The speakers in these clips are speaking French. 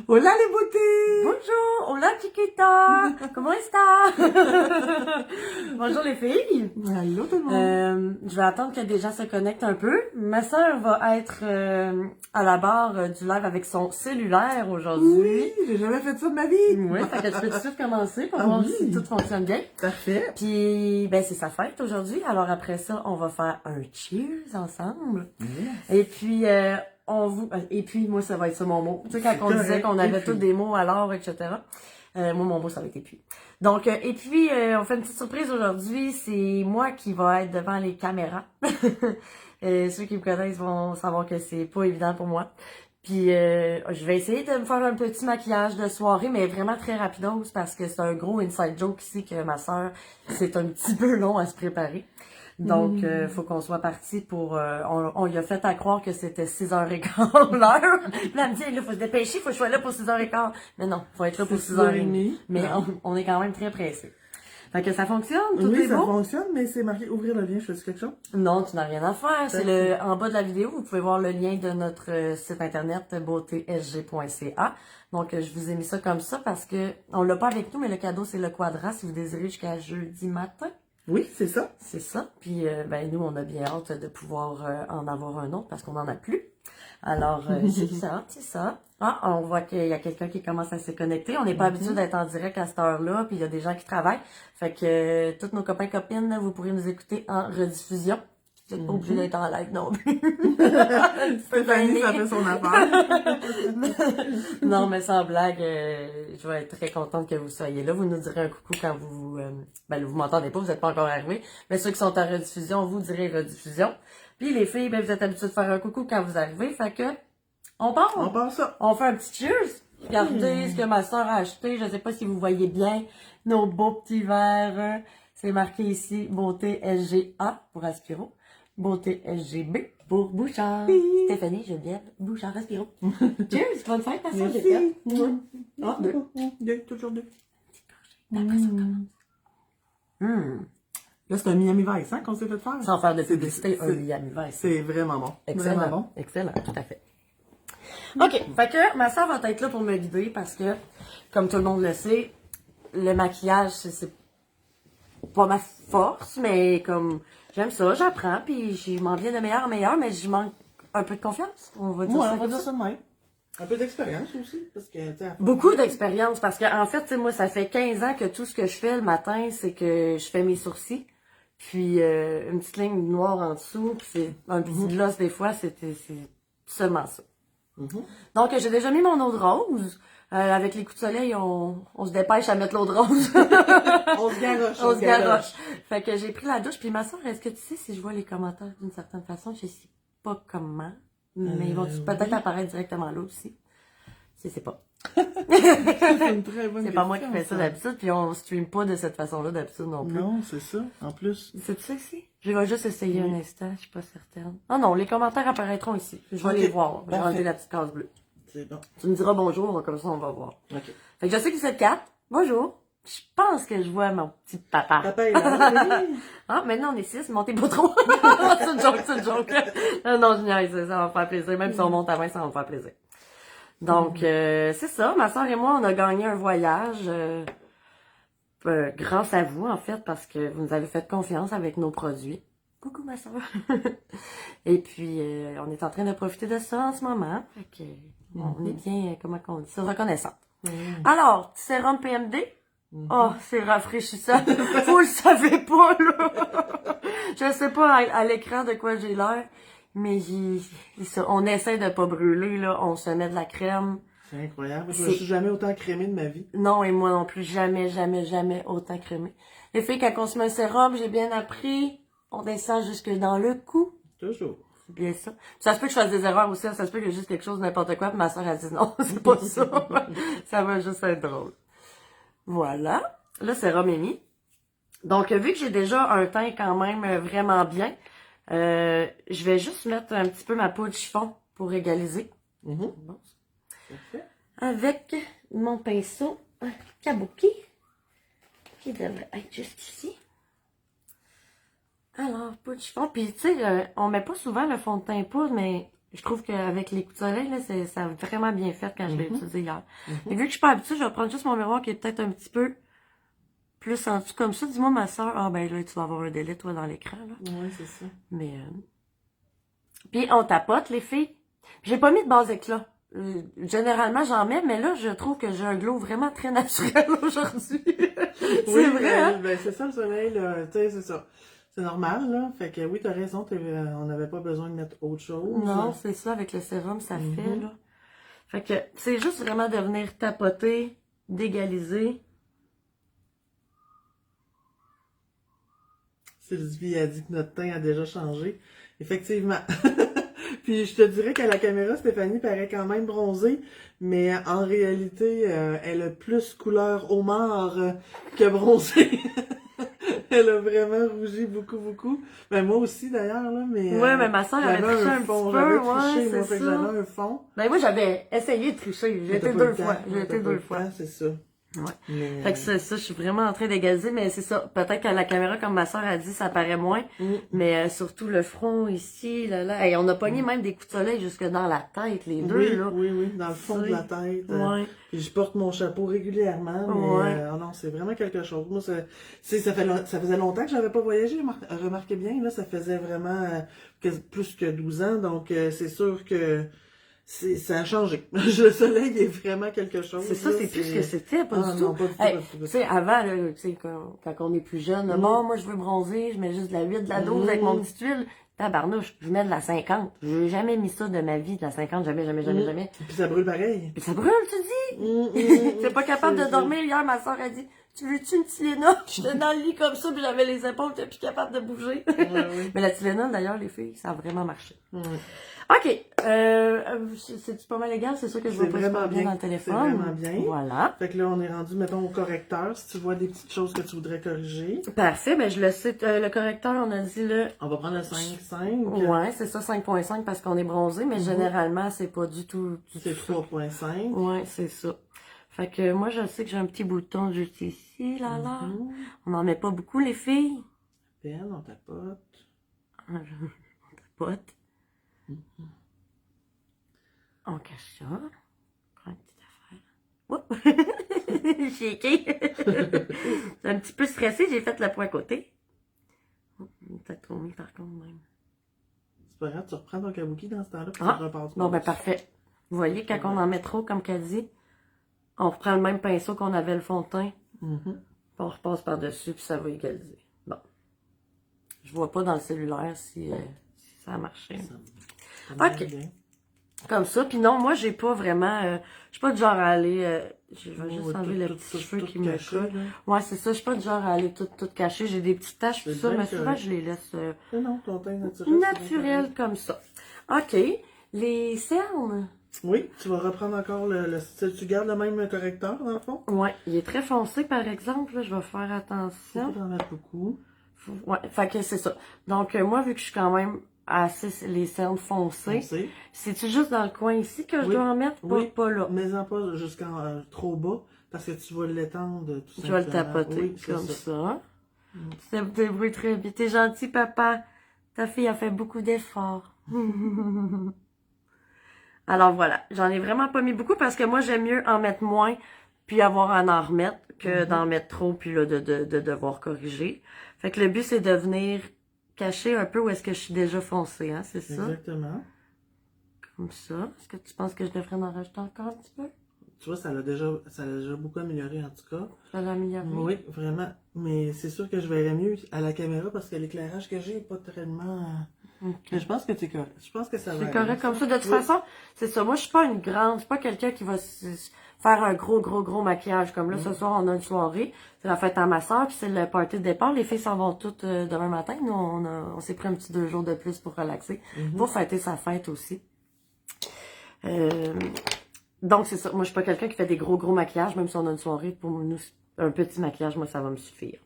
Hola les beautés! Bonjour, hola chiquita, comment está? Bonjour les filles. Allô tout le monde! Je vais attendre que des gens se connectent un peu. Ma sœur va être à la barre du live avec son cellulaire aujourd'hui. Oui, j'ai jamais fait ça de ma vie! Oui, fait que tu peux tout de suite commencer pour Ah voir oui. si tout fonctionne bien. Parfait! Puis, ben c'est sa fête aujourd'hui, alors après ça, on va faire un cheers ensemble. Yes. Et puis, et puis, moi, ça va être ça mon mot. Tu sais, quand C'est on disait correct, qu'on et avait puis. tous des mots alors, etc. Moi, mon mot, ça va être et puis. Donc, et puis, on fait une petite surprise aujourd'hui. C'est moi qui va être devant les caméras. Ceux qui me connaissent vont savoir que c'est pas évident pour moi. Puis, je vais essayer de me faire un petit maquillage de soirée, mais vraiment très rapidos parce que c'est un gros inside joke ici que ma soeur, c'est un petit peu long à se préparer. Donc, faut qu'on soit parti pour... on lui a fait à croire que c'était 6h15 l'heure. Puis là, elle me dit, là, faut se dépêcher, faut que je sois là pour 6h15. Mais non, faut être là pour 6h30. Mais on est quand même très pressés. Fait que ça fonctionne, tout Oui, est ça beau. fonctionne, mais c'est marqué ouvrir le lien, je fais quelque chose? Non, tu n'as rien à faire. C'est en bas de la vidéo, vous pouvez voir le lien de notre site internet beautésg.ca. Donc, je vous ai mis ça comme ça parce que on l'a pas avec nous, mais le cadeau, c'est le quadrat si vous désirez jusqu'à jeudi matin. Oui, c'est ça. C'est ça. Puis, ben, nous, on a bien hâte de pouvoir en avoir un autre parce qu'on n'en a plus. Alors, c'est ça, c'est ça. Ah, on voit qu'il y a quelqu'un qui commence à se connecter. On n'est pas habitué d'être en direct à cette heure-là, puis il y a des gens qui travaillent. Fait que tous nos copains copines, vous pourrez nous écouter en rediffusion. Vous n'êtes pas obligé d'être en live non plus. Stéphanie, ça fait son affaire. Non, mais sans blague, je vais être très contente que vous soyez là. Vous nous direz un coucou quand vous... ben, vous m'entendez pas, vous n'êtes pas encore arrivés. Mais ceux qui sont en rediffusion, vous direz rediffusion. Puis les filles, ben, vous êtes habitués de faire un coucou quand vous arrivez. Fait que, on part. On part ça. On fait un petit cheers. Regardez ce que ma soeur a acheté. Je sais pas si vous voyez bien nos beaux petits verres. C'est marqué ici, beauté SGA pour Aspiro. Beauté SGB pour Bouchard. Stéphanie Geneviève Bouchard Aspiro. Cheers, bonne fête, ma soeur. Merci. Ah, deux. Deux, toujours deux. Après ça, on commence. Là, c'est un Miami Vice, hein, qu'on s'est fait faire. Sans faire de C'est- publicité, un c'est- Miami Vice. C'est vraiment bon. Excellent. Vraiment bon. Excellent, tout à fait. OK, fait que ma soeur va être là pour me guider parce que, comme tout le monde le sait, le maquillage, c'est pas ma force, mais comme j'aime ça, j'apprends, puis je m'en viens de meilleur en meilleur, mais je manque un peu de confiance. On va dire Ouais, ça on va comme dire ça. ça de même. Un peu d'expérience aussi, parce que, tu sais, Beaucoup d'expérience parce que en fait, tu sais, moi, ça fait 15 ans que tout ce que je fais le matin, c'est que je fais mes sourcils, puis une petite ligne noire en dessous, puis c'est un petit gloss des fois, c'est seulement ça. Donc, j'ai déjà mis mon eau de rose. Avec les coups de soleil, on se dépêche à mettre l'eau de rose. on se garoche. On se garoche. Fait que j'ai pris la douche. Puis ma soeur, est-ce que tu sais si je vois les commentaires d'une certaine façon? Je sais pas comment. Mais ils vont peut-être apparaître directement là aussi. Je sais pas. C'est une très bonne C'est pas moi qui fais question, ça d'habitude. Puis on stream pas de cette façon-là d'habitude non plus. Non, c'est ça. En plus. C'est ça ici? Je vais juste essayer un instant. Je suis pas certaine. Ah non, les commentaires apparaîtront ici. Je vais Ok. les voir. Je vais Parfait. enlever la petite case bleue. C'est bon. Tu me diras bonjour, comme ça on va voir. OK. Fait que je sais que vous êtes quatre. Bonjour. Je pense que je vois mon petit papa. Papa est là. Oui. Ah, maintenant on est six, montez pas trop. C'est une joke, c'est une joke. Non, je niaise, ça va me faire plaisir. Même si on monte à 20, ça va me faire plaisir. Donc, c'est ça. Ma soeur et moi, on a gagné un voyage grâce à vous, en fait, parce que vous nous avez fait confiance avec nos produits. Coucou, ma soeur. Et puis, on est en train de profiter de ça en ce moment. Fait que, on est bien, comment on dit ça, reconnaissant. Alors, sérum PMD. Oh, c'est rafraîchissant. Vous le savez pas, là. Je sais pas à l'écran de quoi j'ai l'air, mais on essaie de pas brûler, là. On se met de la crème. C'est incroyable. Je me suis jamais autant crémé de ma vie. Non, et moi non plus, jamais, jamais, jamais autant crémé. Les filles, quand on se met un sérum, j'ai bien appris, on descend jusque dans le cou. Toujours. C'est bien ça. Ça se peut que je fasse des erreurs aussi, ça se peut que j'ai juste quelque chose, n'importe quoi, puis ma soeur a dit non, c'est pas ça. Ça va juste être drôle. Voilà. Le sérum est mis. Donc, vu que j'ai déjà un teint quand même vraiment bien, je vais juste mettre un petit peu ma peau de chiffon pour égaliser. Bon. Parfait. Avec mon pinceau kabuki, qui devrait être juste ici. Alors, peau de chiffon. Puis, tu sais, on met pas souvent le fond de teint poudre, mais Je trouve qu'avec les coups de soleil, là, ça a vraiment bien fait quand je l'ai utilisé hier. Mais vu que je suis pas habituée, je vais prendre juste mon miroir qui est peut-être un petit peu plus en dessous comme ça. Dis-moi, ma soeur, ah ben là, tu vas avoir un délai, toi, dans l'écran, là. Oui, c'est ça. Mais, puis on tapote, les filles. J'ai pas mis de base éclat. Généralement, j'en mets, mais là, je trouve que j'ai un glow vraiment très naturel aujourd'hui. C'est vrai, hein? Ben, c'est ça le soleil, là. Tu sais, c'est ça. C'est normal, là. Fait que oui, t'as raison, on n'avait pas besoin de mettre autre chose. Non, c'est ça, avec le sérum, ça fait, là. Fait que c'est juste vraiment de venir tapoter, d'égaliser. Sylvie a dit que notre teint a déjà changé. Effectivement. Puis je te dirais qu'à la caméra, Stéphanie paraît quand même bronzée, mais en réalité, elle a plus couleur homard que bronzée. Elle a vraiment rougi beaucoup, beaucoup. Ben moi aussi d'ailleurs, là, mais... Ouais, mais ma soeur avait triché un fond, petit peu, j'avais ouais, triché, moi, c'est fait que ça. j'avais un fond. Ben moi, j'avais essayé de tricher. J'ai été deux fois. J'ai été deux fois. C'est ça. Ouais. Mais, Fait que c'est ça, je suis vraiment en train d'égaliser, mais c'est ça. Peut-être qu'à la caméra, comme ma soeur a dit, ça paraît moins. Mais surtout le front ici, là. Et on a pogné même des coups de soleil jusque dans la tête, les deux, oui, là. oui, dans le fond de la tête. Ouais. Puis je porte mon chapeau régulièrement, mais oh non, c'est vraiment quelque chose. Moi, ça faisait longtemps que j'avais pas voyagé, remarquez bien, là, ça faisait vraiment plus que 12 ans, donc c'est sûr que ça a changé. Le soleil est vraiment quelque chose. C'est ça, là, c'est plus ce que c'était, pas du tout. Non, pas du tout, Hey, pas du tout. tu sais, avant, là, tu sais, quand on est plus jeune, bon, moi, je veux bronzer, je mets juste de la 8, de la 12 avec mon petit huile. Tabarnouche, je mets de la 50. J'ai jamais mis ça de ma vie, de la 50, jamais. Puis ça brûle pareil. Puis ça brûle, tu dis? T'es pas capable de dormir. Hier, ma soeur a dit, tu veux-tu une Tylenol? J'étais dans le lit comme ça, puis j'avais les épaules, j'étais plus capable de bouger. Mais la Tylenol, d'ailleurs, les filles, ça a vraiment marché. OK. C'est pas mal égal, c'est sûr que je vois pas super bien dans le téléphone. C'est vraiment bien. Voilà. Fait que là, on est rendu, mettons, au correcteur, si tu vois des petites choses que tu voudrais corriger. Parfait, ben je le sais, le correcteur, on a dit le... On va prendre le 5.5. Ouais, c'est ça, 5.5 parce qu'on est bronzé, mais généralement, c'est pas du tout... C'est 3.5. Ouais, c'est ça. Fait que moi, je sais que j'ai un petit bouton juste ici, là. On n'en met pas beaucoup, les filles. Peine, on tapote. On tapote. On cache ça. Prends une petite affaire. Oups! Shaké. C'est un petit peu stressé, j'ai fait le point côté. Peut-être trop mis par contre même. C'est pas grave, tu reprends ton kabuki dans ce temps-là, puis tu repasses. Bon, ben parfait. Vous voyez, quand on en met trop, comme qu'elle dit, on reprend le même pinceau qu'on avait le fond de teint. Puis on repasse par-dessus, puis ça va égaliser. Bon. Je vois pas dans le cellulaire si ça a marché. OK. Comme ça. Puis non, moi, j'ai pas vraiment... je suis pas du genre à aller... je vais juste enlever le petit cheveu qui me colle. Ouais, c'est ça. Je suis pas du genre à aller tout cacher. J'ai des petites taches, tout ça, mais souvent, je les laisse... non, ton teint naturel. Naturel, comme ça. OK. Les cernes... Oui, tu vas reprendre encore tu gardes le même correcteur, dans le fond? Ouais, il est très foncé, par exemple. Là, je vais faire attention. Tu vas en mettre beaucoup. Ouais, fait que c'est ça. Donc, moi, vu que je suis quand même assez les cernes foncées, c'est-tu juste dans le coin ici que je dois en mettre? Pas là. Mais en pas jusqu'en trop bas, parce que tu vas l'étendre tout simplement. Tu vas le tapoter, comme ça. Tu te débrouilles très bien. T'es gentil, papa. Ta fille a fait beaucoup d'efforts. Alors voilà, j'en ai vraiment pas mis beaucoup parce que moi, j'aime mieux en mettre moins puis avoir à en remettre que d'en mettre trop puis là, de devoir corriger. Fait que le but, c'est de venir cacher un peu où est-ce que je suis déjà foncée, hein, c'est ça? Exactement. Comme ça. Est-ce que tu penses que je devrais en rajouter encore un petit peu? Tu vois, ça l'a déjà beaucoup amélioré en tout cas. Ça l'a amélioré? Oui, vraiment. Mais c'est sûr que je verrais mieux à la caméra parce que l'éclairage que j'ai n'est pas tellement... Mais je pense que tu es correct. Je pense que ça va. C'est correct comme ça. De toute façon, c'est ça. Moi, je suis pas une grande, je suis pas quelqu'un qui va faire un gros maquillage. Comme là, ce soir, on a une soirée. C'est la fête à ma soeur, puis c'est le party de départ. Les filles s'en vont toutes demain matin. Nous, on s'est pris un petit 2 jours de plus pour relaxer. Pour fêter sa fête aussi. Donc, c'est ça. Moi, je suis pas quelqu'un qui fait des gros maquillages, même si on a une soirée. Pour nous, un petit maquillage, moi, ça va me suffire.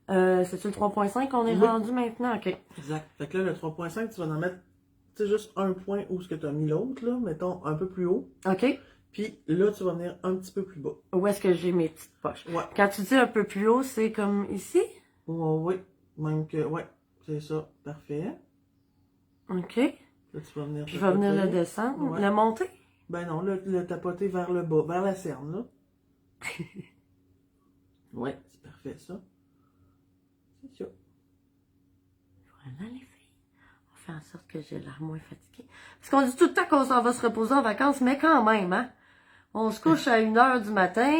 C'est-tu le 3.5 qu'on est rendu maintenant? OK. Exact. Fait que là, le 3.5, tu vas en mettre, tu sais, juste un point où ce que tu as mis l'autre, là, mettons, un peu plus haut. OK. Puis là, tu vas venir un petit peu plus bas. Où est-ce que j'ai mes petites poches? Ouais. Quand tu dis un peu plus haut, c'est comme ici? Oui. Même que, ouais. C'est ça. Parfait. OK. Là, tu vas venir Puis je vais venir le tapoter. descendre, Ouais. le monter. Ben non, le tapoter vers le bas, vers la cerne, là. Ouais, c'est parfait, ça. C'est ça. Voilà, les filles. On fait en sorte que j'ai l'air moins fatiguée. Parce qu'on dit tout le temps qu'on s'en va se reposer en vacances, mais quand même, hein. On se couche à 1h du matin.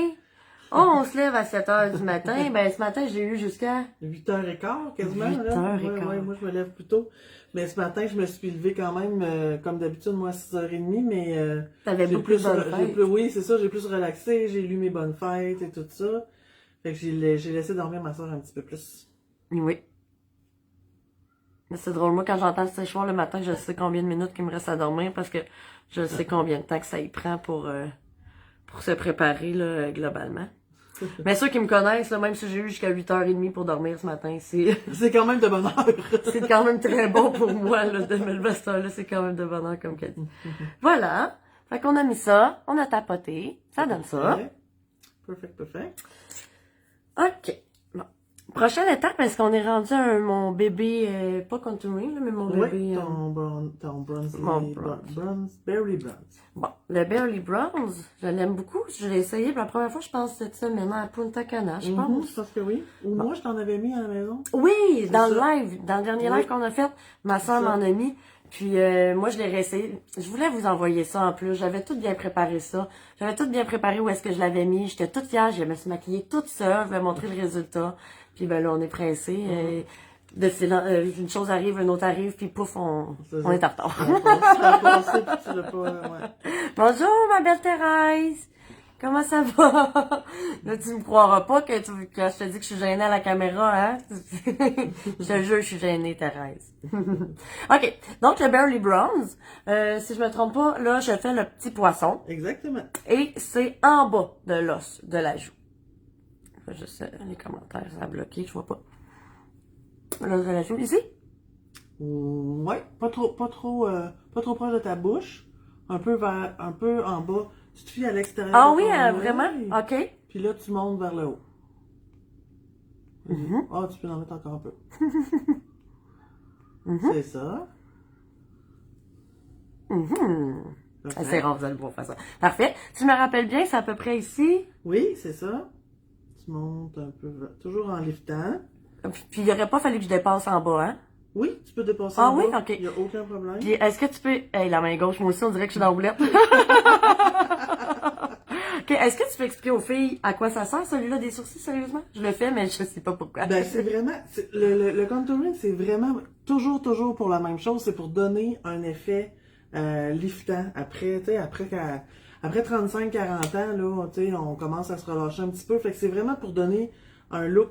Oh, on se lève à 7h du matin. Ben, ce matin, j'ai eu jusqu'à 8h15, quasiment, là. 8h15. Ouais, moi, je me lève plus tôt. Mais ce matin, je me suis levée quand même, comme d'habitude, moi, à 6h30, mais T'avais j'ai beaucoup de bonnes j'ai fêtes. plus, oui, c'est ça, j'ai plus relaxé, j'ai lu mes bonnes fêtes et tout ça. Fait que j'ai laissé dormir ma soeur un petit peu plus. Oui. Mais c'est drôle, moi, quand j'entends le séchoir le matin, je sais combien de minutes qu'il me reste à dormir parce que je sais combien de temps que ça y prend pour se préparer, là, globalement. Mais ceux qui me connaissent, là, même si j'ai eu jusqu'à 8h30 pour dormir ce matin, C'est quand même de bonne heure. c'est quand même très bon pour moi, là, de me lever à cette heure-là, c'est quand même de bonheur, comme qu'elle dit. Voilà. Fait qu'on a mis ça, on a tapoté, ça donne ça. Ouais. Perfect. OK. Bon. Prochaine étape, est-ce qu'on est rendu à mon bébé, pas contouring, là, mais mon Ouais, bébé... ton bronze, Mon bronze. berry bronze. Bon, le Barely Bronze, je l'aime beaucoup. Je l'ai essayé pour la première fois, je pense, cette semaine à Punta Cana, je pense. Je pense que oui. Ou moi, je t'en avais mis à la maison. Oui, C'est dans le ça. live, dans le dernier Oui. live qu'on a fait, ma soeur C'est ça. m'en a mis. Puis moi, je l'ai réessayé. Je voulais vous envoyer ça en plus. J'avais tout bien préparé ça. J'avais tout bien préparé où est-ce que je l'avais mis. J'étais toute fière. Je me suis maquillée toute seule. Je vais montrer le résultat. Puis ben là, on est pressé. Une chose arrive, une autre arrive, puis pouf, on est en retard. Ça a passé, puis tu l'as pas, ouais. Bonjour, ma belle Thérèse. Comment ça va? Là, tu me croiras pas que je te dis que je suis gênée à la caméra, hein? Je te jure, je suis gênée, Thérèse. OK. Donc, le Barely Bronze, si je me trompe pas, là, je fais le petit poisson. Exactement. Et c'est en bas de l'os de la joue. Je sais, les commentaires, ça a bloqué, je vois pas. L'os de la joue, ici? Ouais, pas trop proche de ta bouche. Un peu en bas. Tu te fies à l'extérieur. Ah de oui, ton œil. vraiment? OK. Puis là, tu montes vers le haut. Mhm. Ah, tu peux en mettre encore un peu. Mhm. C'est ça. Mhm. Parfait. C'est rare, vous allez pouvoir faire ça. Parfait. Si je me rappelle bien, c'est à peu près ici. Oui, c'est ça. Tu montes un peu, toujours en liftant. Puis il aurait pas fallu que je dépasse en bas, hein? Oui, tu peux dépasser Ah en oui? bas. OK. Il n'y a aucun problème. Puis est-ce que tu peux... Hey, la main gauche, moi aussi, on dirait que je suis dans la boulette. OK, est-ce que tu peux expliquer aux filles à quoi ça sert, celui-là des sourcils, sérieusement? Je le fais, mais je sais pas pourquoi. Ben, c'est vraiment, le contouring, c'est vraiment toujours pour la même chose. C'est pour donner un effet liftant. Après, tu sais, après 35-40 ans, là, tu sais, on commence à se relâcher un petit peu. Fait que c'est vraiment pour donner un look,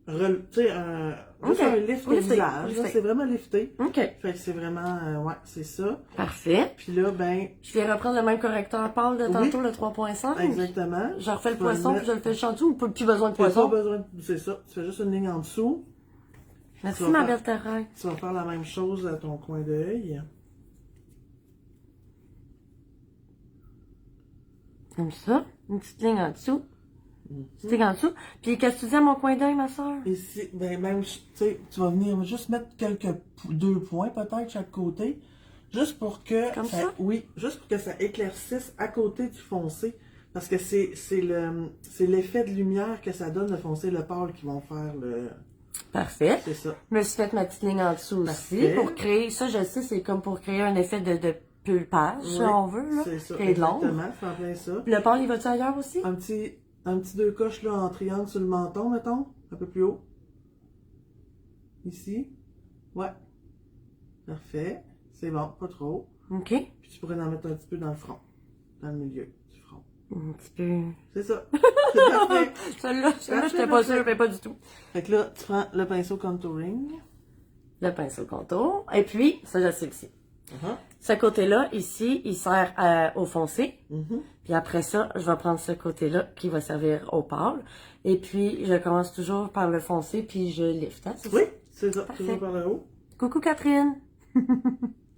tu sais, juste Ok. un lift au Lifté, visage. lifté. Là, c'est vraiment lifté. OK. Fait que c'est vraiment, ouais, c'est ça. Parfait. Puis là, ben, Je vais reprendre le même correcteur pâle de tantôt, le 3.5. exactement. Je refais le Tu vas poisson, mettre- puis je le fais le chantier ou plus besoin de T'as pas poisson? besoin, c'est ça. Tu fais juste une ligne en dessous. Merci, Tu vas ma faire- belle Thérèse. Tu vas faire la même chose à ton coin d'œil. Comme ça. Une petite ligne en dessous. Une petite ligne en dessous. Puis qu'est-ce que tu dis à mon coin d'œil, ma soeur? Ici, ben même, tu sais, tu vas venir juste mettre deux points peut-être chaque côté, juste pour que Comme ça? oui, juste pour que ça éclaircisse à côté du foncé, parce que c'est l'effet de lumière que ça donne le foncé et le pâle qui vont faire le, Parfait. c'est ça. Je me suis fait ma petite ligne en dessous aussi. Parfait. Pour créer, ça je sais, c'est comme pour créer un effet de pulpage, si Oui, on veut, là. c'est ça, Créer de l'ombre. exactement, c'est en plein ça. Le pâle, il va-tu ailleurs aussi? Un petit deux coches là en triangle sur le menton, mettons, un peu plus haut. Ici. Ouais. Parfait. C'est bon, pas trop. OK. Puis tu pourrais en mettre un petit peu dans le front. Dans le milieu du front. Un petit peu. C'est ça. C'est parfait. Celle-là, j'étais pas sûre, mais pas du tout. Fait que là, tu prends le pinceau contouring. Le pinceau contour. Et puis, ça, je sais aussi. Uh-huh. Ce côté-là, ici, il sert au foncé. Mhm. Puis après ça, je vais prendre ce côté-là qui va servir au pâle. Et puis, je commence toujours par le foncé, puis je lift, hein, c'est Oui, ça? c'est ça. Parfait. Toujours par le haut. Coucou Catherine!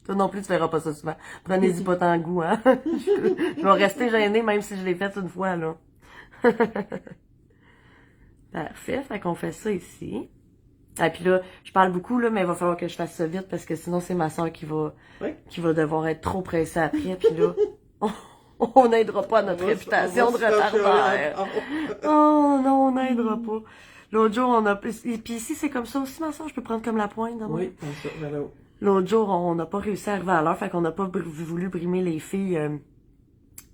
Toi non plus, tu verras pas ça souvent. Prenez-y pas tant goût, hein? Je vais rester gênée même si je l'ai fait une fois, là. Parfait, fait qu'on fait ça ici. Ah, puis là, je parle beaucoup, là, mais il va falloir que je fasse ça vite parce que sinon, c'est ma soeur Oui. qui va devoir être trop pressée après. Puis là, on n'aidera pas à notre réputation de retardataire. Oh non, on n'aidera pas. L'autre jour, on a... Puis ici, c'est comme ça aussi, ma soeur, je peux prendre comme la pointe. Oui, comme ça, vers le haut. L'autre jour, on n'a pas réussi à arriver à l'heure, fait qu'on n'a pas voulu brimer les filles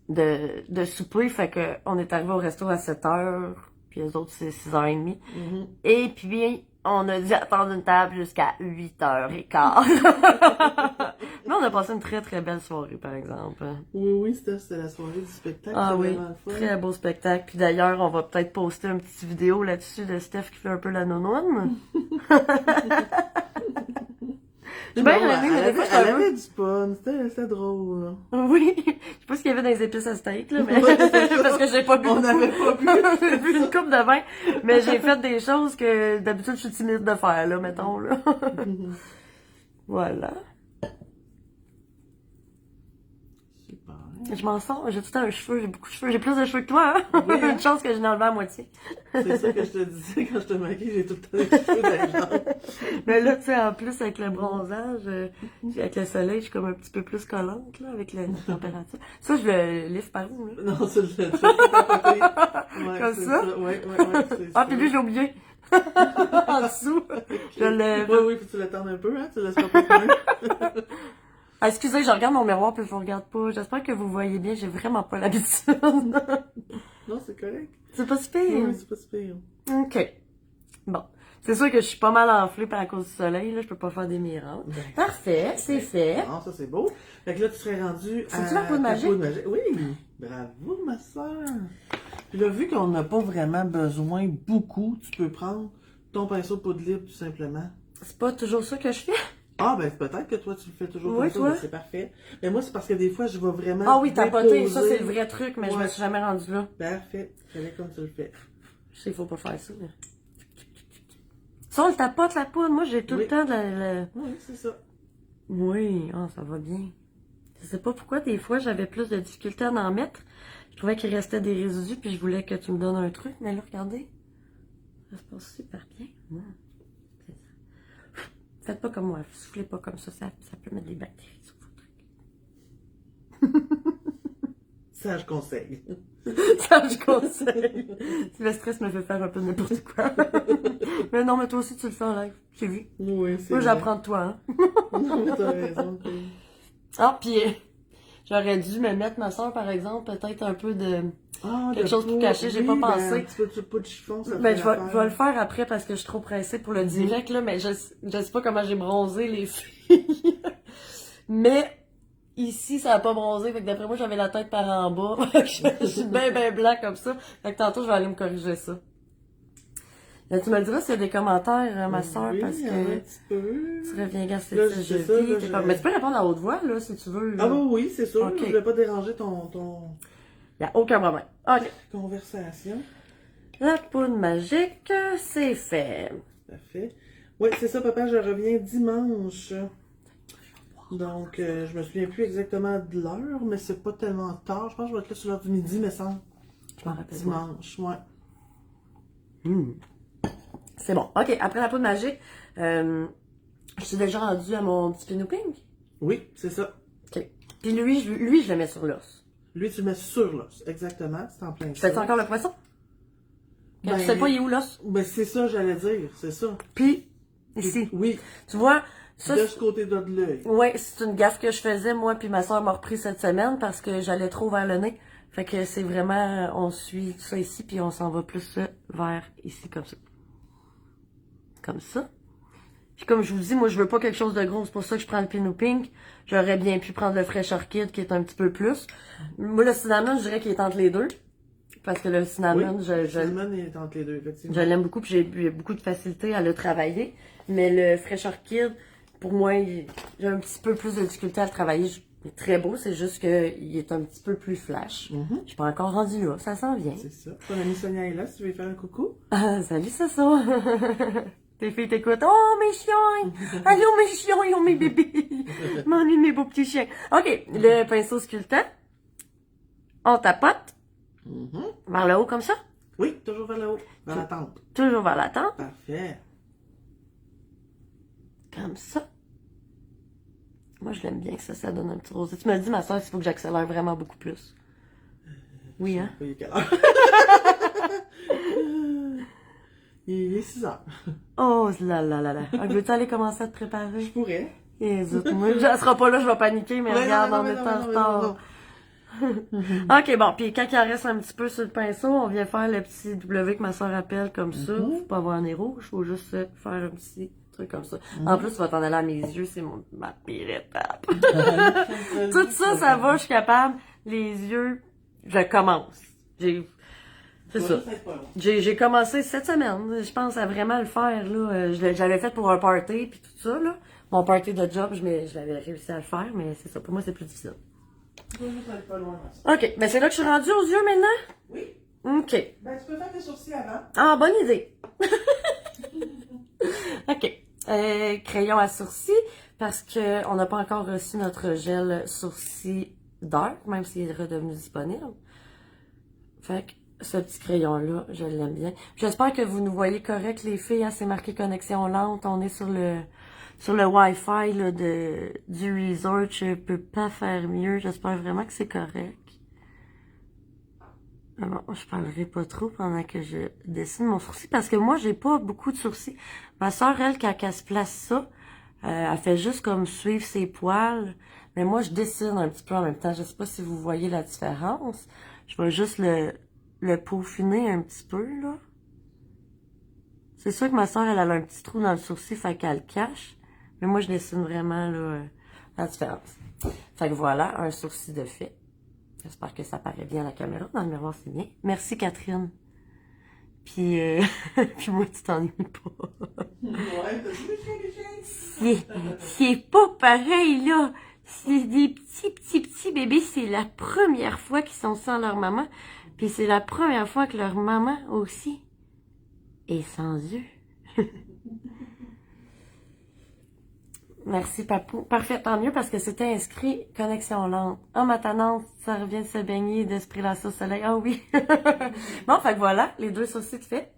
de souper, fait que on est arrivé au resto à 7h, puis les autres, c'est 6h30. Et puis, on a dû attendre une table jusqu'à 8h15. Mais on a passé une très très belle soirée, par exemple. Oui, c'était la soirée du spectacle. Ah oui, vraiment le fun. très beau spectacle. Puis d'ailleurs, on va peut-être poster une petite vidéo là-dessus de Steph qui fait un peu la nounoune. J'ai bien aimé, mais des fois, elle avait du fun, c'était drôle. Oui, je sais pas ce qu'il y avait dans les épices à steak, là, mais parce que j'ai pas bu. On n'avait pas bu. J'ai bu une coupe de vin, mais j'ai fait des choses que d'habitude je suis timide de faire, là, mettons, là. Voilà. Super. Je m'en sors, j'ai tout le temps un cheveu, j'ai beaucoup de cheveux, j'ai plus de cheveux que toi, hein? Oui, hein? Une chance que j'en ai enlevé à moitié. C'est ça que je te disais quand je te maquille, j'ai tout le temps des cheveux dans les jambes. Mais là, tu sais, en plus, avec le bronzage, avec le soleil, je suis comme un petit peu plus collante, là, avec la température. Ça, je le lisse par où, là? Non, ça, je l'ai fait ouais, Comme ça? Ouais, c'est Ah, ça. puis lui, j'ai oublié. En dessous. Je l'ai. Oui, faut que tu l'attends un peu, hein, tu laisses pas plein. Ah, excusez, je regarde mon miroir puis je vous regarde pas. J'espère que vous voyez bien, j'ai vraiment pas l'habitude. Non, c'est correct. C'est pas si pire. Oui, c'est pas si pire. OK. Bon. C'est sûr que je suis pas mal enflée par à cause du soleil, là. Je peux pas faire des miracles. Ben, Parfait, c'est fait. non, ça, c'est beau. Fait que là, tu serais rendu à C'est-tu la poudre ta magique? poudre magique. Oui, bravo, ma soeur. Puis là, vu qu'on n'a pas vraiment besoin beaucoup, tu peux prendre ton pinceau de poudre libre, tout simplement. C'est pas toujours ça que je fais? Ah, ben, peut-être que toi, tu le fais toujours Oui, comme ça, toi? mais c'est parfait. Mais moi, c'est parce que des fois, je vais vraiment. Ah oui, tapoter, déposer. ça c'est le vrai truc, mais je me Ouais. suis jamais rendue là. Parfait. Fallait comme tu le fais. Je sais qu'il faut pas faire ça. Mais... Ça, on le tapote la poudre. Moi, j'ai tout Oui. le temps de la... Oui, c'est ça. Oui, ah, ça va bien. Je sais pas pourquoi, des fois, j'avais plus de difficulté à en mettre. Je trouvais qu'il restait des résidus, puis je voulais que tu me donnes un truc. Mais là, regardez. Ça se passe super bien. C'est ça. Faites pas comme moi. Soufflez pas comme ça. Ça peut mettre des bactéries sur vos trucs. Sage conseil. Ça, je conseille. Si le stress me fait faire un peu n'importe quoi. Mais non, mais toi aussi, tu le fais en live. J'ai vu. Oui, c'est Moi, vrai. j'apprends de toi, hein. Non, mais t'as raison. Ah, puis j'aurais dû me mettre, ma soeur, par exemple, peut-être un peu de... Ah, Quelque de chose pour poudre, cacher, j'ai pas oui, pensé. Ben, un petit peu de poudre de chiffon, ça Ben, fait je vais l'affaire. le faire après parce que je suis trop pressée pour le direct, là, mais je sais pas comment j'ai bronzé les filles. Mais ici, ça a pas bronzé, fait que d'après moi, j'avais la tête par en bas. Je suis bien blanc comme ça. Fait que tantôt, je vais aller me corriger ça. Là, tu me diras s'il y a des commentaires, ma soeur, Oui, parce il y en a que un petit peu. tu reviens gasser Là, ça, je je sais ça, vis. là, T'es je- comme- Mais tu peux répondre à haute voix, là, si tu veux. Ah, bah oui, c'est sûr. Ok. Je voulais pas déranger ton Y a aucun problème. OK. conversation. La poudre magique, c'est fait. Parfait. Oui, c'est ça, papa, je reviens dimanche. Donc, je me souviens plus exactement de l'heure, mais c'est pas tellement tard. Je pense que je vais être là sur l'heure du midi, mais sans Je m'en rappelle pas. dimanche, ouais. C'est bon. OK, après la poudre magique, je suis déjà rendue à mon petit pinot pink. Oui, c'est ça. OK. Puis lui, je le mets sur l'os. Lui, tu le mets sur l'os, exactement. C'est en plein Je fais ça. encore le poisson? Ben, Tu sais pas, il est où l'os? Ben, c'est ça, j'allais dire, c'est ça. Puis, ici. Oui, Tu vois, ça, de ce côté-là de l'œil. ouais, c'est une gaffe que je faisais, moi, puis ma soeur m'a repris cette semaine parce que j'allais trop vers le nez. Fait que c'est vraiment, on suit ça ici, puis on s'en va plus vers ici, comme ça. Comme ça. Puis comme je vous dis, moi, je veux pas quelque chose de gros, c'est pour ça que je prends le Pinot Pink. J'aurais bien pu prendre le Fresh Orchid, qui est un petit peu plus. Moi, le cinnamon, je dirais qu'il est entre les deux. Parce que le cinnamon, Oui, le cinnamon est entre les deux, effectivement. je l'aime beaucoup, puis j'ai eu beaucoup de facilité à le travailler. Mais le Fresh Orchid, pour moi, j'ai un petit peu plus de difficulté à le travailler. Il est très beau, c'est juste qu'il est un petit peu plus flash. Je suis pas encore rendue là, ça s'en vient. C'est ça. Ton amie Sonia est là, si tu veux lui faire un coucou. Ah, salut, c'est ça. Tes filles t'écoutent. Oh, mes chiens! Allô, mes chiens, ils ont mes bébés! M'ennuie mes beaux petits chiens. OK, le pinceau sculptant. On tapote. Vers le haut comme ça. Oui, toujours vers le haut, vers la tempe. Toujours vers la tempe. Parfait. Comme ça. Moi, je l'aime bien, ça donne un petit rosé. Tu m'as dit, ma soeur, s'il faut que j'accélère vraiment beaucoup plus. Oui, hein? Il est quelle heure? Il est 6 heures. Oh là là là là. Veux-tu aller commencer à te préparer? Je pourrais. Et zut, moi, elle sera pas là, je vais paniquer, mais Ouais, regarde, non, on est non, en non, retard. non. Ok, bon, puis quand il en reste un petit peu sur le pinceau, on vient faire le petit W que ma soeur appelle comme ça. Faut pas avoir un nez rouge, faut juste faire un petit truc comme ça. En plus, tu vas t'en aller à mes yeux, c'est ma pire étape. Tout ça, ça va, je suis capable. Les yeux, je commence. C'est ça. J'ai commencé cette semaine, je pense à vraiment le faire, là. Je l'avais fait pour un party, puis tout ça, là. Mon party de job, je l'avais réussi à le faire, mais c'est ça. Pour moi, c'est plus difficile. Ok, mais c'est là que je suis rendue aux yeux maintenant? Oui. Ok. Ben, tu peux faire tes sourcils avant. Ah, bonne idée. Ok. Crayon à sourcils, parce que on n'a pas encore reçu notre gel sourcils dark, même s'il est redevenu disponible. Fait que ce petit crayon-là, je l'aime bien. J'espère que vous nous voyez correct, les filles. Hein, c'est marqué connexion lente. On est sur le Wi-Fi là, du resort. Je peux pas faire mieux. J'espère vraiment que c'est correct. Bon, je parlerai pas trop pendant que je dessine mon sourcil parce que moi, j'ai pas beaucoup de sourcils. Ma soeur, elle, quand elle se place ça, elle fait juste comme suivre ses poils. Mais moi, je dessine un petit peu en même temps. Je sais pas si vous voyez la différence. Je vais juste le peaufiner un petit peu, là. C'est sûr que ma soeur, elle a un petit trou dans le sourcil, fait qu'elle le cache. Mais moi, je dessine vraiment, là, la différence. Fait que voilà, un sourcil de fait. J'espère que ça paraît bien à la caméra. Dans le miroir, c'est bien. Merci, Catherine. Puis, puis moi, tu t'ennuies pas. Ouais, t'as dit C'est pas pareil, là. C'est des petits bébés. C'est la première fois qu'ils sont sans leur maman. Puis c'est la première fois que leur maman aussi est sans eux. Merci, Papou. Parfait, tant mieux parce que c'était inscrit connexion lente. Ah, ma tannante, ça revient de se baigner, de se prier la sauce au soleil. Ah oui. Bon, fait que voilà, les deux saucisses de fait.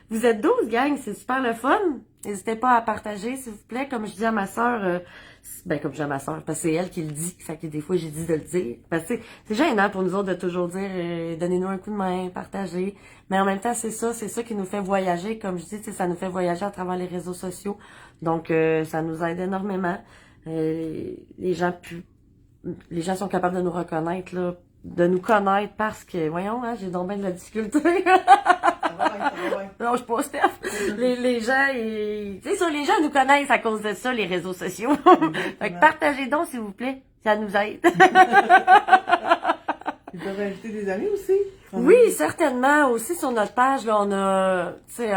Vous êtes 12, gang, c'est super le fun. N'hésitez pas à partager, s'il vous plaît. Comme je dis à ma soeur, comme je dis à ma soeur, parce que c'est elle qui le dit. Fait que des fois, j'ai dit de le dire. Parce que c'est gênant pour nous autres de toujours dire, donnez-nous un coup de main, partagez. Mais en même temps, c'est ça qui nous fait voyager. Comme je dis, ça nous fait voyager à travers les réseaux sociaux. Donc, ça nous aide énormément. Les gens sont capables de nous reconnaître, là, de nous connaître parce que, voyons, hein, j'ai donc bien de la difficulté. Non, je suis pas Steph. Les gens, c'est ça, les gens nous connaissent à cause de ça, les réseaux sociaux. Fait que partagez donc, s'il vous plaît. Ça nous aide. Ils peuvent inviter des amis aussi. Oui, certainement. Aussi sur notre page, là,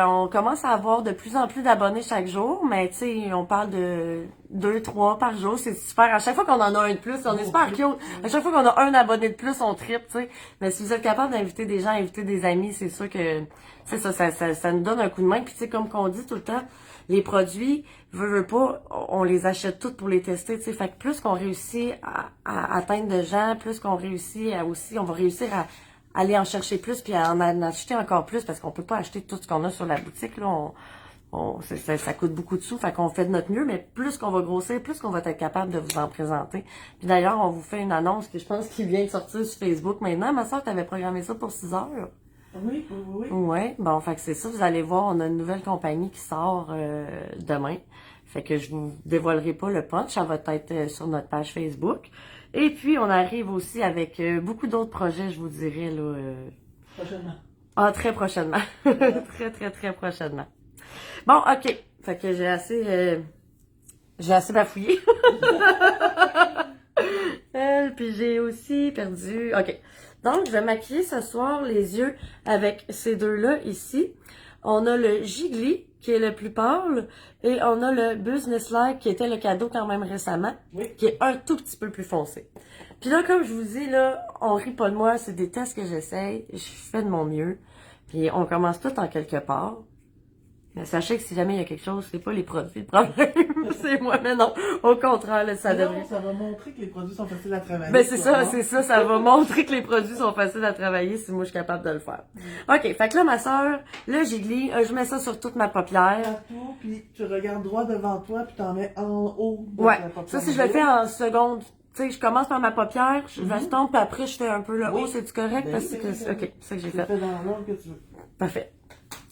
on commence à avoir de plus en plus d'abonnés chaque jour, mais tu sais, on parle de 2, 3 par jour, c'est super. À chaque fois qu'on en a un de plus, on est super cute. À chaque fois qu'on a un abonné de plus, on tripe, tu sais. Mais si vous êtes capable d'inviter des gens, inviter des amis, c'est sûr que c'est ça nous donne un coup de main. Puis tu sais, comme qu'on dit tout le temps, les produits, veut pas, on les achète toutes pour les tester, tu sais. Fait que plus qu'on réussit à atteindre de gens, plus qu'on réussit on va réussir à aller en chercher plus puis à en acheter encore plus parce qu'on peut pas acheter tout ce qu'on a sur la boutique, là. Ça coûte beaucoup de sous, fait qu'on fait de notre mieux, mais plus qu'on va grossir, plus qu'on va être capable de vous en présenter. Puis d'ailleurs, on vous fait une annonce que je pense qu'il vient de sortir sur Facebook maintenant. Ma soeur, t'avais programmé ça pour 6 heures. Oui. Ouais, bon, fait que c'est ça, vous allez voir, on a une nouvelle compagnie qui sort demain. Fait que je vous dévoilerai pas le punch, ça va être sur notre page Facebook. Et puis, on arrive aussi avec beaucoup d'autres projets, je vous dirais, là. Prochainement. Ah, très prochainement. Très, très, très prochainement. Bon, ok. Fait que j'ai assez bafouillé. Puis j'ai aussi perdu... Ok. Donc, je vais maquiller ce soir les yeux avec ces deux-là ici. On a le Jiggly, qui est le plus pâle, et on a le Business Like, qui était le cadeau quand même récemment, qui est un tout petit peu plus foncé. Puis là, comme je vous dis, là, on rit pas de moi, c'est des tests que j'essaye, je fais de mon mieux. Puis on commence tout en quelque part. Mais sachez que si jamais il y a quelque chose, c'est pas les produits le problème, c'est moi. Mais non, au contraire, là, ça devrait... Ça va montrer que les produits sont faciles à travailler. Ben c'est ça, ça va montrer que les produits sont faciles à travailler si moi je suis capable de le faire. OK, fait que là, ma soeur, là, j'aiguille, je mets ça sur toute ma paupière. Partout, puis tu regardes droit devant toi, puis t'en mets en haut de Ouais, ta paupière. ça, si je le fais en seconde, tu sais, je commence par ma paupière, je l'estompe, puis après, je fais un peu le haut, c'est-tu correct? Ben Parce oui, que, ben oui. OK, c'est ça que j'ai Tu fait. le fais dans l'ordre que tu veux. Parfait.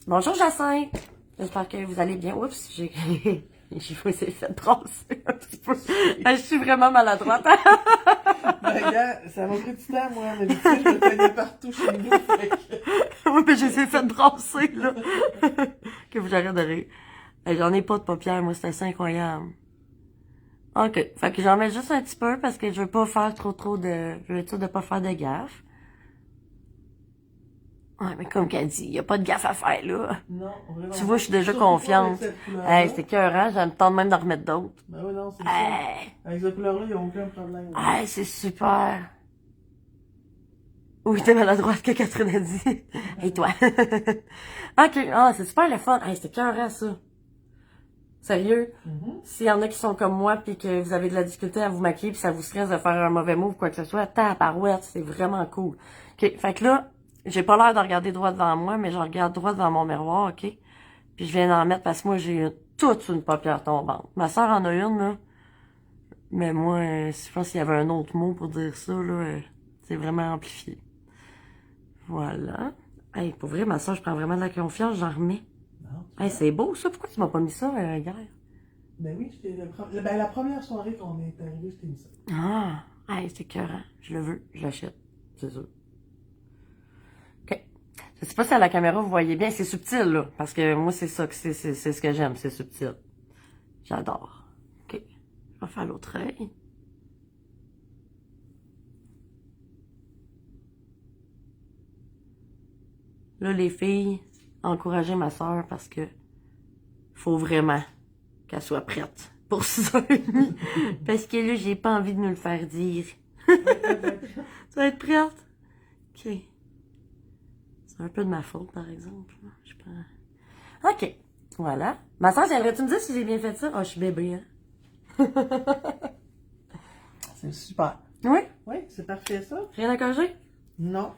Bonjour Jacinthe. J'espère que vous allez bien. Oups, j'ai essayé de brasser un petit peu. Je suis vraiment maladroite. Ben, gars, ça m'a pris du temps, moi, mais tu sais, je le connais partout chez nous. Fait que... Oui, mais j'ai essayé de brasser, là. Que vous arrêtez de rire. J'en ai pas de paupières, moi, c'est assez incroyable. OK. Fait que j'en mets juste un petit peu parce que je veux pas faire trop de... Je veux être sûre de pas faire de gaffe. Ouais, mais comme qu'elle dit, y a pas de gaffe à faire, là. Non, vraiment. Tu vois, je suis déjà Surtout pas confiante. avec cette couleur-là. Hey, c'était écœurant, j'ai le temps même d'en remettre d'autres. Ben oui, non, c'est ça. Hey, Avec cette couleur-là, il n'y a aucun problème. hey, c'est super. Oui, t'es maladroite que Catherine a dit. Et toi? OK, ah, c'est super le fun. Hey, c'était écœurant, ça. Sérieux? S'il y en a qui sont comme moi puis que vous avez de la difficulté à vous maquiller puis ça vous stresse de faire un mauvais move ou quoi que ce soit, tabarouette, c'est vraiment cool. OK, fait que là, j'ai pas l'air de regarder droit devant moi, mais je regarde droit devant mon miroir, OK? Puis je viens d'en mettre parce que moi, j'ai toute une paupière tombante. Ma soeur en a une, là. Mais moi, je pense qu'il y avait un autre mot pour dire ça, là. C'est vraiment amplifié. Voilà. Hey, pour vrai, ma soeur, je prends vraiment de la confiance, j'en remets. Hey, c'est beau, ça. Pourquoi tu m'as pas mis ça hier? Ben oui, ben, la première soirée qu'on est arrivé, je t'ai mis ça. Ah, hey, c'est écœurant. Je le veux, je l'achète. C'est sûr. OK. Je sais pas si à la caméra vous voyez bien, c'est subtil, là. Parce que moi, c'est ça que c'est ce que j'aime, c'est subtil. J'adore. OK. Je vais faire l'autre œil. Là, les filles, encouragez ma soeur parce que faut vraiment qu'elle soit prête pour 6h30. Parce que là, j'ai pas envie de nous le faire dire. Tu vas être prête? OK. C'est un peu de ma faute, par exemple. Je prends... OK. Voilà. Ma soeur, j'aimerais-tu me dire si j'ai bien fait ça? Oh, je suis bébé, hein? C'est super. Oui? Oui, c'est parfait, ça. Rien à corriger? Non.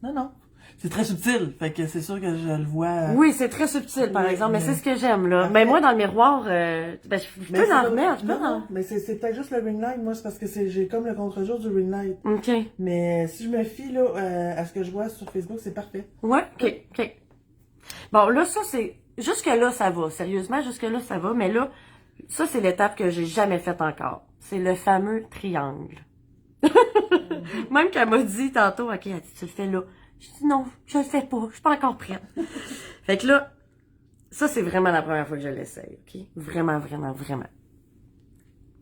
Non, non. C'est très subtil, fait que c'est sûr que je le vois. Oui, c'est très subtil, par Oui, exemple, mais mais- c'est ce que j'aime, là. Parfait. Mais moi, dans le miroir, ben, je peux en remettre, je peux Non, en... non, mais c'est peut-être juste le ring light, moi, c'est parce que j'ai comme le contre-jour du ring light. OK. Mais si je me fie, là, à ce que je vois sur Facebook, c'est parfait. Ouais, OK. Bon, là, ça, c'est... Jusque-là, ça va. Sérieusement, jusque-là, ça va. Mais là, ça, c'est l'étape que j'ai jamais faite encore. C'est le fameux triangle. Même qu'elle m'a dit tantôt, OK, elle dit, tu le fais là. Je dis non, je le fais pas. Je suis pas encore prête. Fait que là, ça, c'est vraiment la première fois que je l'essaye, OK? Vraiment, vraiment, vraiment.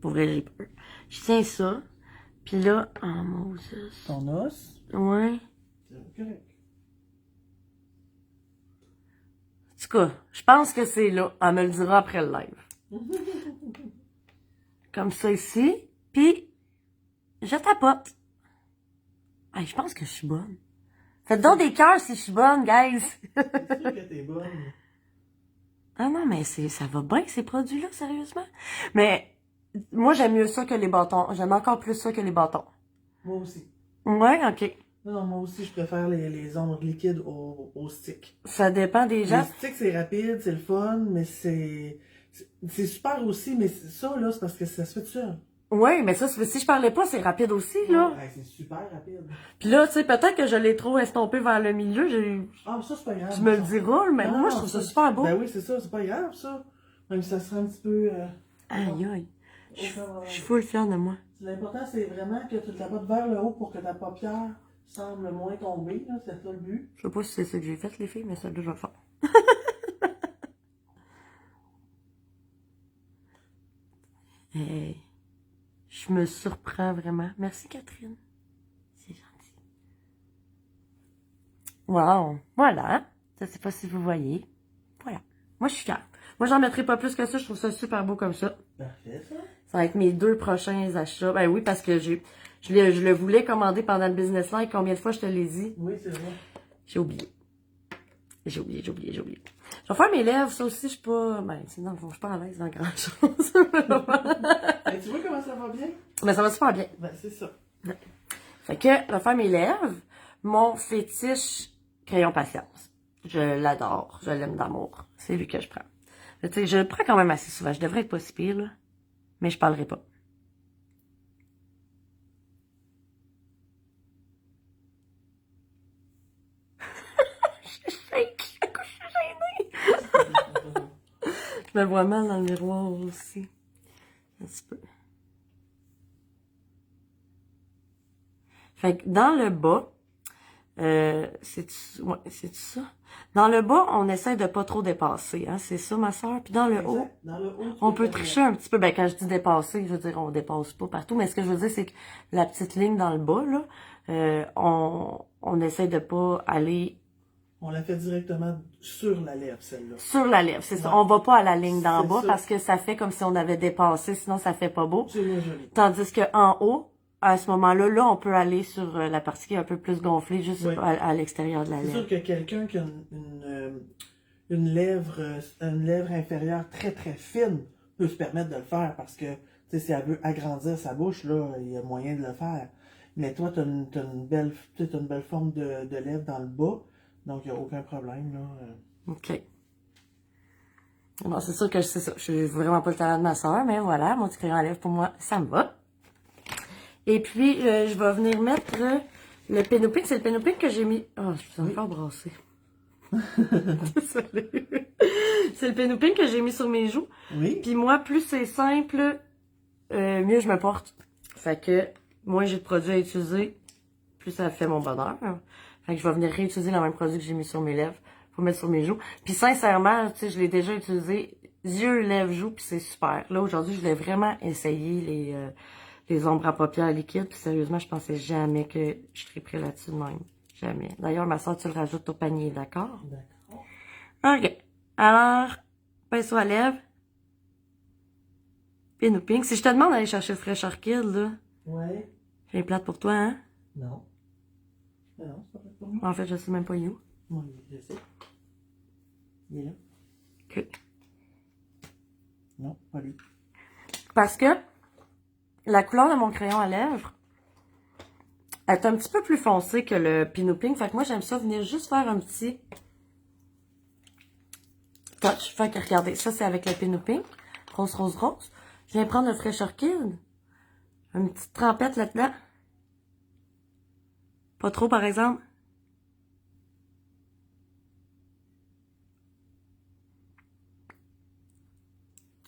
Pour vrai, j'ai peur. Je tiens ça. Puis là, oh, Moses. Ton os. Ouais. C'est correct. En tout cas, je pense que c'est là. Elle me le dira après le live. Comme ça ici. Puis, je tapote. Hey, je pense que je suis bonne. Faites donc des cœurs si je suis bonne, guys. C'est sûr que t'es bonne. Ah non, mais ça va bien, ces produits-là, sérieusement. Mais, moi, j'aime mieux ça que les bâtons. J'aime encore plus ça que les bâtons. Moi aussi. Ouais, OK. Non, moi aussi, je préfère les ombres liquides au stick. Ça dépend des Les gens. sticks, c'est rapide, c'est le fun, mais c'est super aussi, mais ça, là, c'est parce que ça se fait tout seul. Ouais, mais ça, si je parlais pas, c'est rapide aussi, là. Ouais, c'est super rapide. Puis là, tu sais, peut-être que je l'ai trop estompé vers le milieu. Ah, ça, c'est pas grave. Tu me le ça. diras, mais Non, moi, je trouve ça super beau. Ben oui, c'est ça, c'est pas grave, ça. Même si ça sera un petit peu... Aïe, aïe. Je aucun- suis full fière de moi. L'important, c'est vraiment que tu te la bottes vers le haut pour que ta paupière semble moins tomber, là. C'est ça le but. Je sais pas si c'est ça que j'ai fait, les filles, mais ça, là, je vais le faire. Hey, je me surprends vraiment. Merci, Catherine. C'est gentil. Wow. Voilà. Je sais pas si vous voyez. Voilà. Moi, je suis fière. Moi, j'en mettrai pas plus que ça. Je trouve ça super beau comme ça. Parfait, ça. Ça va être mes 2 prochains achats. Ben oui, parce que je le voulais commander pendant le business live. Combien de fois je te l'ai dit? Oui, c'est vrai. J'ai oublié. Je Je vais faire mes lèvres, ça aussi, je suis pas... Ben, dans le fond, je suis pas à l'aise dans grand-chose. Ben, tu vois comment ça va bien? Mais ça va super bien. Ben, c'est ça. Fait que, je vais faire mes lèvres. Mon fétiche, crayon patience. Je l'adore. Je l'aime d'amour. C'est lui que je prends. Tu sais, je le prends quand même assez souvent. Je devrais être pas si pire, là. Mais je parlerai pas. Je shake. Je suis gênée. Je me vois mal dans le miroir aussi. Un petit peu. Fait que dans le bas, c'est ça. Dans le bas, on essaie de pas trop dépasser, hein, c'est ça ma soeur. Puis dans le haut, on peut tricher un petit peu. Ben quand je dis dépasser, je veux dire on dépasse pas partout, mais ce que je veux dire c'est que la petite ligne dans le bas là, on essaie de pas aller On l'a fait directement sur la lèvre, celle-là. sur la lèvre, c'est ça. Ouais. On va pas à la ligne d'en C'est bas ça. parce que ça fait comme si on avait dépassé, sinon ça fait pas beau. C'est moins joli. Tandis que en haut, à ce moment-là, là, on peut aller sur la partie qui est un peu plus gonflée, juste Oui. à l'extérieur de la C'est lèvre. sûr que quelqu'un qui a une lèvre inférieure très très fine peut se permettre de le faire parce que, tu sais, si elle veut agrandir sa bouche, là, il y a moyen de le faire. Mais toi, t'as une belle forme de lèvre dans le bas, donc il n'y a aucun problème, là. OK. Bon, c'est sûr que c'est ça. Je suis vraiment pas le talent de ma soeur, mais voilà, mon petit crayon à lèvres, pour moi, ça me va. Et puis, je vais venir mettre le Pénopink. C'est le Pénopink que j'ai mis... Oh, je suis encore brassée. Désolée. C'est le Pénopink que j'ai mis sur mes joues. Oui. Puis moi, plus c'est simple, mieux je me porte. Fait que, moins j'ai de produits à utiliser, plus ça fait mon bonheur. Fait que je vais venir réutiliser le même produit que j'ai mis sur mes lèvres pour mettre sur mes joues. Puis sincèrement, tu sais, je l'ai déjà utilisé yeux, lèvres, joues, puis c'est super. Là, aujourd'hui, je voulais vraiment essayer les ombres à paupières liquides. Puis sérieusement, je pensais jamais que je triperais là-dessus de même. Jamais. D'ailleurs, ma soeur, tu le rajoutes au panier, d'accord? D'accord. OK. Alors, pinceau à lèvres. Pénopink. Si je te demande d'aller chercher le Fresh Orchid, là, Ouais. j'ai une plate pour toi, hein? Non. Mais non, c'est pas fait pour moi. En fait, je sais même pas où. Moi, je sais. Il est là. OK. Non, pas lui. Parce que la couleur de mon crayon à lèvres est un petit peu plus foncée que le Pénopink. Fait que moi, j'aime ça venir juste faire un petit touch. Fait que regardez, ça, c'est avec le Pénopink. Rose, rose, rose. Je viens prendre le Fresh Orchid. Une petite trempette là-dedans. Pas trop, par exemple.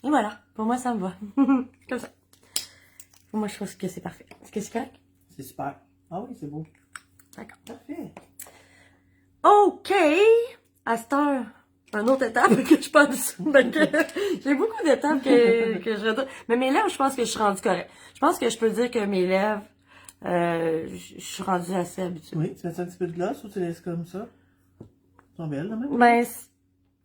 Et voilà. Pour moi, ça me va. Comme ça. Pour moi, je trouve que c'est parfait. Est-ce que c'est correct? C'est super. Ah oui, c'est beau. D'accord. Parfait. OK! À cette heure, une autre étape que je pense. J'ai beaucoup d'étapes que je retourne. Mais mes lèvres, je pense que je suis rendue correcte. Je pense que je peux dire que mes lèvres, je suis rendue assez habituée. Oui, tu mets ça un petit peu de gloss ou tu laisses comme ça? Elles sont belles, là, même. Ben,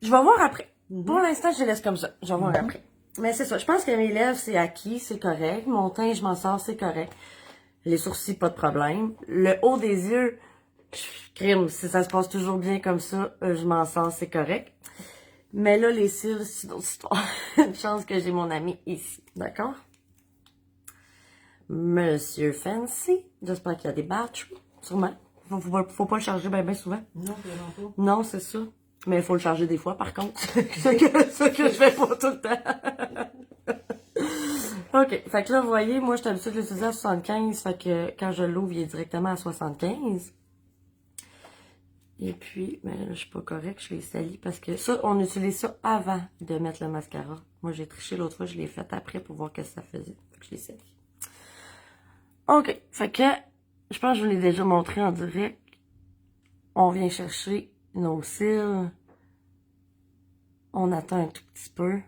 je vais voir après. Pour l'instant, je les laisse comme ça. Je vais voir après. Mais c'est ça. Je pense que mes lèvres, c'est acquis, c'est correct. Mon teint, je m'en sors, c'est correct. Les sourcils, pas de problème. Le haut des yeux, crime, si ça se passe toujours bien comme ça, je m'en sors, c'est correct. Mais là, les cils, c'est une autre histoire. Une chance que j'ai mon ami ici. D'accord? Monsieur Fancy. J'espère qu'il y a des batteries. Sûrement. Faut pas le charger bien souvent. Non, vraiment pas. Non, c'est ça. Mais il faut le charger des fois, par contre. ce que je fais pas tout le temps. OK. Fait que là, vous voyez, moi, je suis habituée de l'utiliser à 75. Fait que quand je l'ouvre, il est directement à 75. Et puis, ben là, je suis pas correcte, je l'ai sali parce que ça, on utilise ça avant de mettre le mascara. Moi, j'ai triché l'autre fois, je l'ai fait après pour voir ce que ça faisait. Fait que je l'ai sali. OK. Fait que, je pense que je vous l'ai déjà montré en direct. On vient chercher nos cils. On attend un tout petit peu.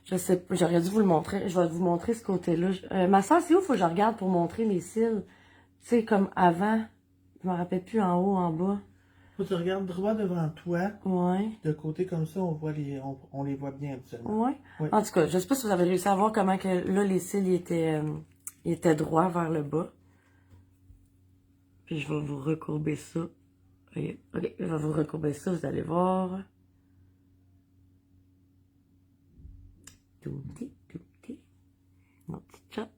Je sais pas, j'aurais dû vous le montrer. Je vais vous montrer ce côté-là. Ma soeur, c'est où faut que je regarde pour montrer les cils? Tu sais, comme avant. Je me rappelle plus en haut, en bas. Faut que tu regardes droit devant toi. Ouais. De côté comme ça, on les voit bien habituellement. Ouais. Oui. En tout cas, je sais pas si vous avez réussi à voir comment que là, les cils ils étaient droits vers le bas. Puis je vais vous recourber ça Ok, je vais vous recourber ça, vous allez voir. Tout petit. Mon petit chat.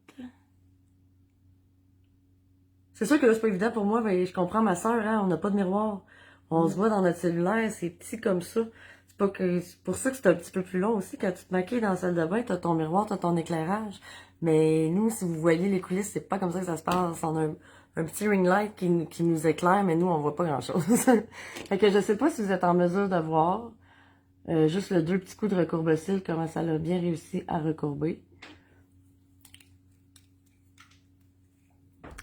C'est sûr que là, c'est pas évident pour moi, mais je comprends ma soeur, hein, on n'a pas de miroir. On se voit dans notre cellulaire, c'est petit comme ça. C'est pour ça que c'est un petit peu plus long aussi. Quand tu te maquilles dans la salle de bain, t'as ton miroir, t'as ton éclairage. Mais nous, si vous voyez les coulisses, c'est pas comme ça que ça se passe. On a un petit ring light qui nous éclaire, mais nous, on voit pas grand chose. Fait que je sais pas si vous êtes en mesure de voir. Juste le 2 petits coups de recourbe-cils, comment ça l'a bien réussi à recourber.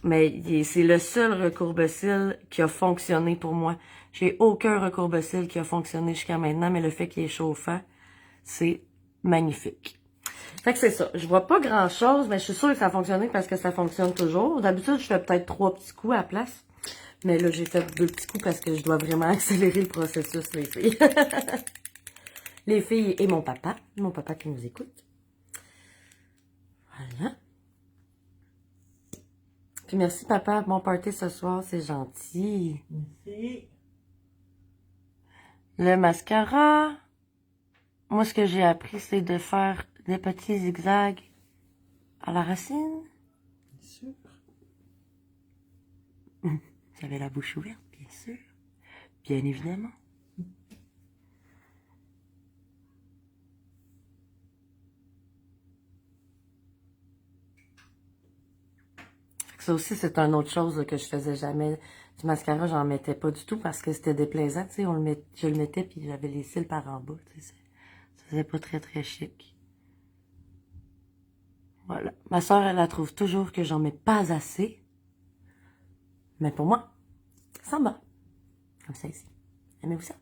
Mais c'est le seul recourbe-cils qui a fonctionné pour moi. J'ai aucun recourbe-cils qui a fonctionné jusqu'à maintenant, mais le fait qu'il est chauffant, c'est magnifique. Fait que c'est ça. Je vois pas grand-chose, mais je suis sûre que ça a fonctionné parce que ça fonctionne toujours. D'habitude, je fais peut-être 3 petits coups à la place. Mais là, j'ai fait 2 petits coups parce que je dois vraiment accélérer le processus, les filles. Les filles et mon papa qui nous écoute. Voilà. Puis merci papa, mon party ce soir, c'est gentil. Merci. Le mascara, moi ce que j'ai appris c'est de faire des petits zigzags à la racine. Bien sûr. J'avais la bouche ouverte, bien sûr. Bien évidemment. Ça aussi, c'est une autre chose là, que je faisais jamais. Du mascara, j'en mettais pas du tout parce que c'était déplaisant. Tu sais, je le mettais puis j'avais les cils par en bas. Tu sais, ça faisait pas très très chic. Voilà. Ma soeur, elle trouve toujours que j'en mets pas assez. Mais pour moi, ça me va. Comme ça ici. Aimez-vous ça?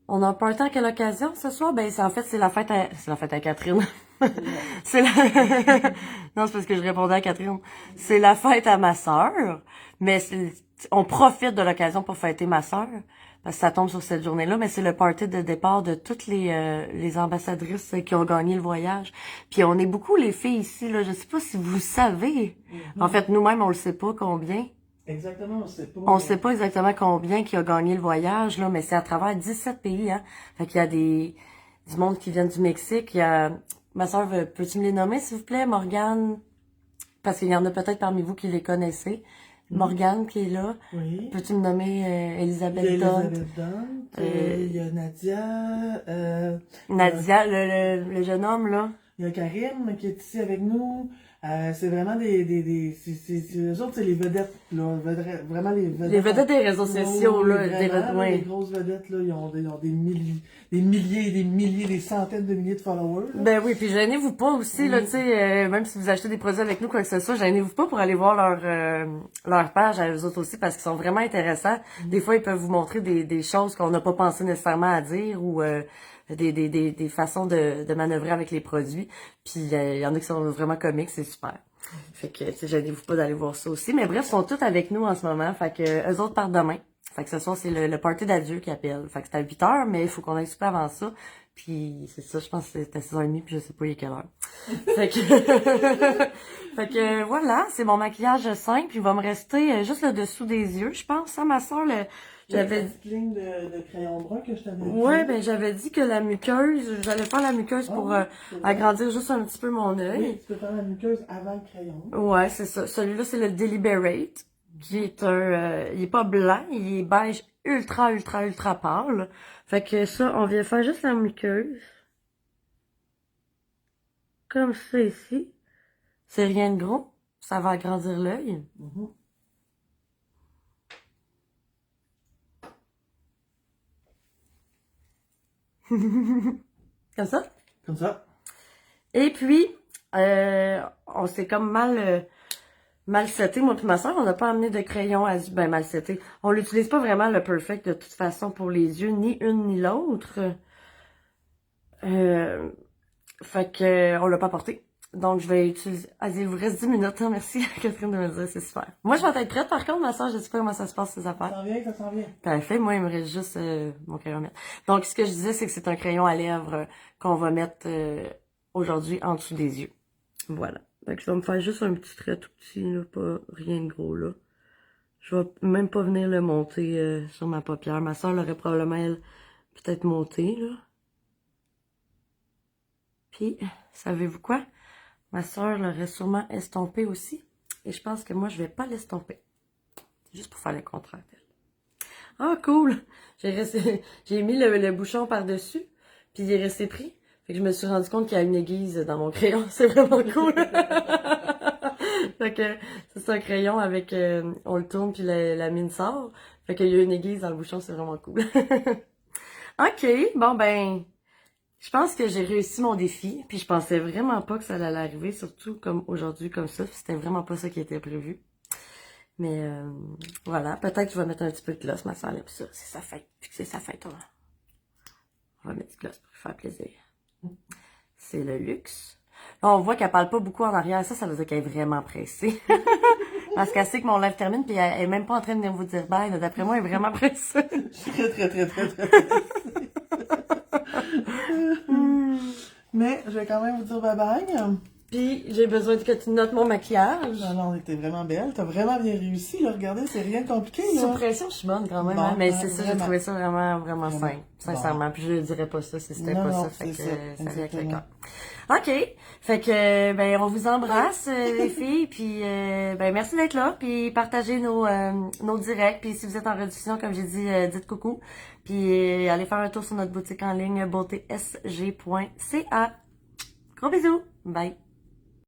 On a un party à quelle occasion ce soir? Ben, en fait, c'est la fête à Catherine. C'est la... Non, c'est parce que je répondais à Catherine. C'est la fête à ma sœur, mais on profite de l'occasion pour fêter ma sœur, parce que ça tombe sur cette journée-là, mais c'est le party de départ de toutes les ambassadrices qui ont gagné le voyage. Puis on est beaucoup les filles ici, là. Je sais pas si vous savez. En fait, nous-mêmes, on le sait pas combien. Exactement, on sait pas. On sait pas exactement combien qui a gagné le voyage, là, mais c'est à travers 17 pays, hein. Fait qu'il y a du monde qui vient du Mexique. Il y a, ma soeur, peux-tu me les nommer, s'il vous plaît, Morgane? Parce qu'il y en a peut-être parmi vous qui les connaissez. Morgane qui est là. Oui. Peux-tu me nommer Elisabeth Il y a Dunn? Elisabeth Dunn. Il y a Nadia. Nadia, le jeune homme, là. Il y a Karim qui est ici avec nous. C'est vraiment eux autres, c'est les vedettes, là. Vraiment les vedettes. Les vedettes des réseaux sociaux, Oui, là. vraiment, Ouais. les grosses vedettes, là, ils ont des milliers, des centaines de milliers de followers. Là. Ben oui, puis gênez-vous pas aussi, là, tu sais, même si vous achetez des produits avec nous, quoi que ce soit, gênez-vous pas pour aller voir leur page à eux autres aussi, parce qu'ils sont vraiment intéressants. Des fois, ils peuvent vous montrer des choses qu'on n'a pas pensé nécessairement à dire, ou des façons de manœuvrer avec les produits. Puis il y en a qui sont vraiment comiques, c'est super. Fait que, tu sais, gênez-vous pas d'aller voir ça aussi. Mais bref, ils sont tous avec nous en ce moment, fait que eux autres partent demain. Fait que ce soir, c'est le party d'adieu qui appelle. Fait que c'est à 8h, mais il faut qu'on aille super avant ça. Puis c'est ça, je pense que c'est à 6h30, puis je sais pas il est quelle heure. Fait que, fait que voilà, c'est mon maquillage simple. Il va me rester juste le dessous des yeux, je pense. Ma soeur, J'avais une petite ligne de crayon brun que je t'avais dit. Ouais, ben j'avais dit que la muqueuse, j'allais faire la muqueuse pour agrandir juste un petit peu mon œil. Oui, tu peux faire la muqueuse avant le crayon. Ouais, c'est ça. Celui-là, c'est le Deliberate, qui est il est pas blanc, il est beige ultra, ultra, ultra pâle. Fait que ça, on vient faire juste la muqueuse. Comme ça ici. C'est rien de gros. Ça va agrandir l'œil. Comme ça. Comme ça. Et puis, on s'est comme mal seté, moi puis ma soeur, on n'a pas amené de crayon à yeux. Ben, mal seté. On l'utilise pas vraiment le perfect de toute façon pour les yeux, ni une ni l'autre. Fait que on l'a pas porté. Donc, je vais utiliser... Allez, il vous reste 10 minutes, hein, merci Catherine de me le dire, c'est super. Moi, je vais être prête, par contre, ma soeur, je sais pas comment ça se passe, ces affaires. Ça s'en vient. Parfait, moi, il me reste juste mon crayon à mettre. Donc, ce que je disais, c'est que c'est un crayon à lèvres qu'on va mettre aujourd'hui en dessous des yeux. Voilà. Fait que je vais me faire juste un petit trait tout petit, là, pas rien de gros, là. Je vais même pas venir le monter sur ma paupière. Ma soeur l'aurait probablement, elle, peut-être monté, là. Puis, savez-vous quoi? Ma soeur l'aurait sûrement estompé aussi. Et je pense que moi, je vais pas l'estomper. C'est juste pour faire le contraire d'elle. Ah, cool! J'ai mis le bouchon par-dessus, puis il est resté pris. Fait que je me suis rendu compte qu'il y a une aiguise dans mon crayon. C'est vraiment cool! Fait que c'est un crayon avec... on le tourne, puis la mine sort. Fait qu'il y a une aiguise dans le bouchon, c'est vraiment cool. OK, bon ben... Je pense que j'ai réussi mon défi, puis je pensais vraiment pas que ça allait arriver, surtout comme aujourd'hui, comme ça. C'était vraiment pas ça qui était prévu. Mais voilà, peut-être que je vais mettre un petit peu de gloss, ma soeur aime ça. C'est sa fête. Puis que c'est sa fête, on va mettre du gloss pour lui faire plaisir. C'est le luxe. Là, on voit qu'elle parle pas beaucoup en arrière. Ça veut dire qu'elle est vraiment pressée. Parce qu'elle sait que mon live termine, puis elle est même pas en train de venir vous dire bye. D'après moi, elle est vraiment pressée. Très. Mais je vais quand même vous dire bye bye. Puis j'ai besoin que tu notes mon maquillage. Non, t'es vraiment belle. T'as vraiment bien réussi, là. Regardez, c'est rien de compliqué, là. Sous pression, je suis bonne quand même. Bon, hein, mais c'est ça, j'ai vraiment. trouvé ça vraiment simple. Sincèrement. Bon. Puis je ne dirais pas ça si c'était Non, pas non, ça. Fait que c'est ça ça, vient avec le exactement. cœur. OK. Fait que ben on vous embrasse les filles. Puis ben merci d'être là. Puis partagez nos directs. Puis si vous êtes en rediffusion, comme j'ai dit, dites coucou. Puis allez faire un tour sur notre boutique en ligne beautésg.ca. Gros bisous. Bye.